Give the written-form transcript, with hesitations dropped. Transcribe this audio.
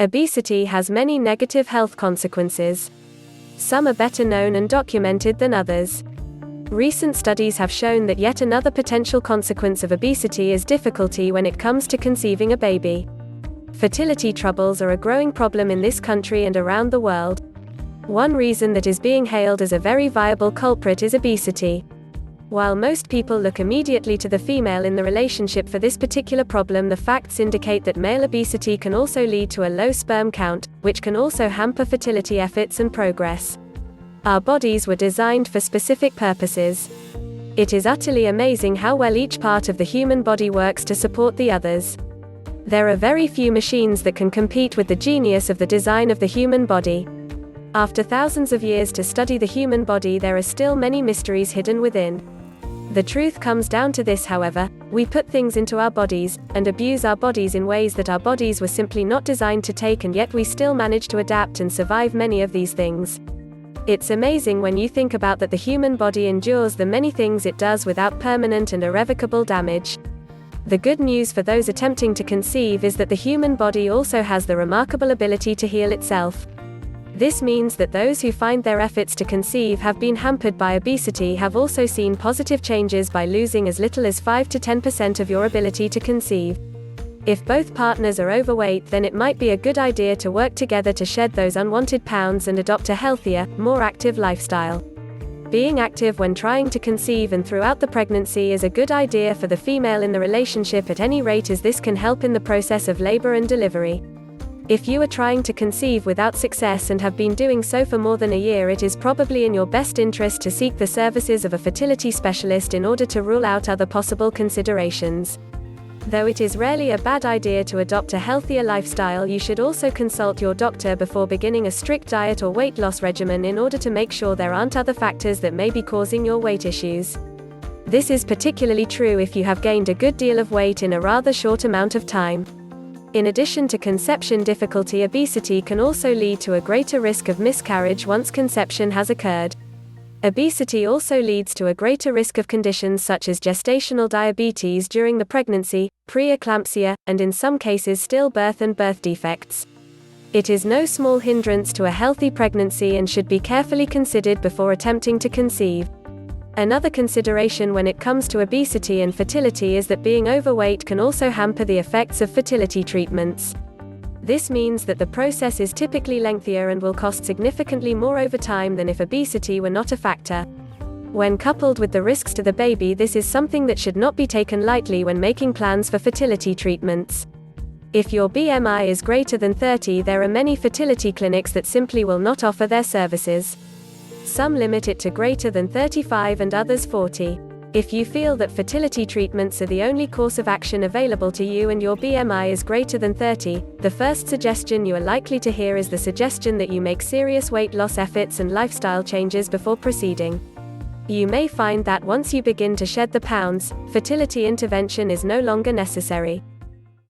Obesity has many negative health consequences. Some are better known and documented than others. Recent studies have shown that yet another potential consequence of obesity is difficulty when it comes to conceiving a baby. Fertility troubles are a growing problem in this country and around the world. One reason that is being hailed as a very viable culprit is obesity. While most people look immediately to the female in the relationship for this particular problem, the facts indicate that male obesity can also lead to a low sperm count, which can also hamper fertility efforts and progress. Our bodies were designed for specific purposes. It is utterly amazing how well each part of the human body works to support the others. There are very few machines that can compete with the genius of the design of the human body. After thousands of years to study the human body, there are still many mysteries hidden within. The truth comes down to this, however: we put things into our bodies, and abuse our bodies in ways that our bodies were simply not designed to take, and yet we still manage to adapt and survive many of these things. It's amazing when you think about that the human body endures the many things it does without permanent and irrevocable damage. The good news for those attempting to conceive is that the human body also has the remarkable ability to heal itself. This means that those who find their efforts to conceive have been hampered by obesity have also seen positive changes by losing as little as 5 to 10% of your ability to conceive. If both partners are overweight, then it might be a good idea to work together to shed those unwanted pounds and adopt a healthier, more active lifestyle. Being active when trying to conceive and throughout the pregnancy is a good idea for the female in the relationship at any rate, as this can help in the process of labor and delivery. If you are trying to conceive without success and have been doing so for more than a year, it is probably in your best interest to seek the services of a fertility specialist in order to rule out other possible considerations. Though it is rarely a bad idea to adopt a healthier lifestyle, you should also consult your doctor before beginning a strict diet or weight loss regimen in order to make sure there aren't other factors that may be causing your weight issues. This is particularly true if you have gained a good deal of weight in a rather short amount of time. In addition to conception difficulty, obesity can also lead to a greater risk of miscarriage once conception has occurred. Obesity also leads to a greater risk of conditions such as gestational diabetes during the pregnancy, preeclampsia, and in some cases stillbirth and birth defects. It is no small hindrance to a healthy pregnancy and should be carefully considered before attempting to conceive. Another consideration when it comes to obesity and fertility is that being overweight can also hamper the effects of fertility treatments. This means that the process is typically lengthier and will cost significantly more over time than if obesity were not a factor. When coupled with the risks to the baby, this is something that should not be taken lightly when making plans for fertility treatments. If your BMI is greater than 30, there are many fertility clinics that simply will not offer their services. Some limit it to greater than 35 and others 40. If you feel that fertility treatments are the only course of action available to you and your BMI is greater than 30, the first suggestion you are likely to hear is the suggestion that you make serious weight loss efforts and lifestyle changes before proceeding. You may find that once you begin to shed the pounds, fertility intervention is no longer necessary.